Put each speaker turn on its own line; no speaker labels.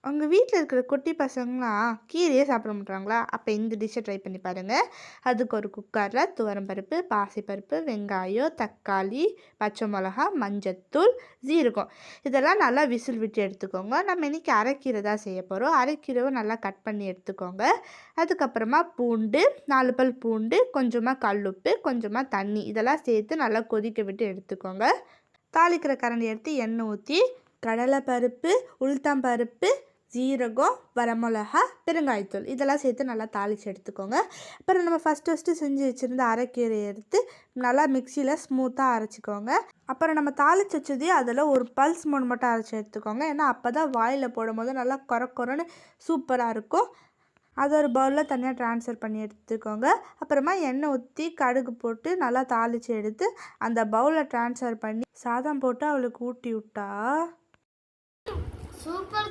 உங்கள் வீட்டில் இருக்கிற குட்டி பசங்களாம் கீரையே சாப்பிட மாட்றாங்களா? அப்போ இந்த டிஷ்ஷை ட்ரை பண்ணி பாருங்கள். அதுக்கு ஒரு குக்கரில் துவரம்பருப்பு, பாசிப்பருப்பு, வெங்காயம், தக்காளி, பச்சை மிளகா, மஞ்சத்தூள், ஜீரகம் இதெல்லாம் நல்லா விசில் விட்டு எடுத்துக்கோங்க. நம்ம இன்றைக்கி அரைக்கீரை தான் செய்ய போகிறோம். அரைக்கீரைவை நல்லா கட் பண்ணி எடுத்துக்கோங்க. அதுக்கப்புறமா பூண்டு, 4 பல் பூண்டு, கொஞ்சமாக கல்லுப்பு, கொஞ்சமாக தண்ணி இதெல்லாம் சேர்த்து நல்லா கொதிக்க விட்டு எடுத்துக்கோங்க. தாளிக்கிற கரண்டி எடுத்து எண்ணெய் ஊற்றி கடலைப்பருப்பு, உளுத்தம்பருப்பு, ஜீரகம், வரமிளகா, பெருங்காயத்தூள் இதெல்லாம் சேர்த்து நல்லா தாளித்து எடுத்துக்கோங்க. அப்புறம் நம்ம ஃபஸ்ட்டு செஞ்சு வச்சுருந்த அரைக்கீரையை எடுத்து நல்லா மிக்சியில் ஸ்மூத்தாக அரைச்சிக்கோங்க. அப்புறம் நம்ம தாளித்து வச்சதையும் அதில் ஒரு பல்ஸ் மூணு மட்டும் அரைச்சி எடுத்துக்கோங்க. ஏன்னா அப்போ தான் வாயில் போடும்போது நல்லா கொரன்னு சூப்பராக இருக்கும். அதை ஒரு பவுலில் தனியாக ட்ரான்ஸ்ஃபர் பண்ணி எடுத்துக்கோங்க. அப்புறமா எண்ணெய் ஊற்றி கடுகு போட்டு நல்லா தாளித்து எடுத்து அந்த பவுலில் ட்ரான்ஸ்ஃபர் பண்ணி சாதம் போட்டு அவளுக்கு ஊட்டி விட்டா
சூப்பர்.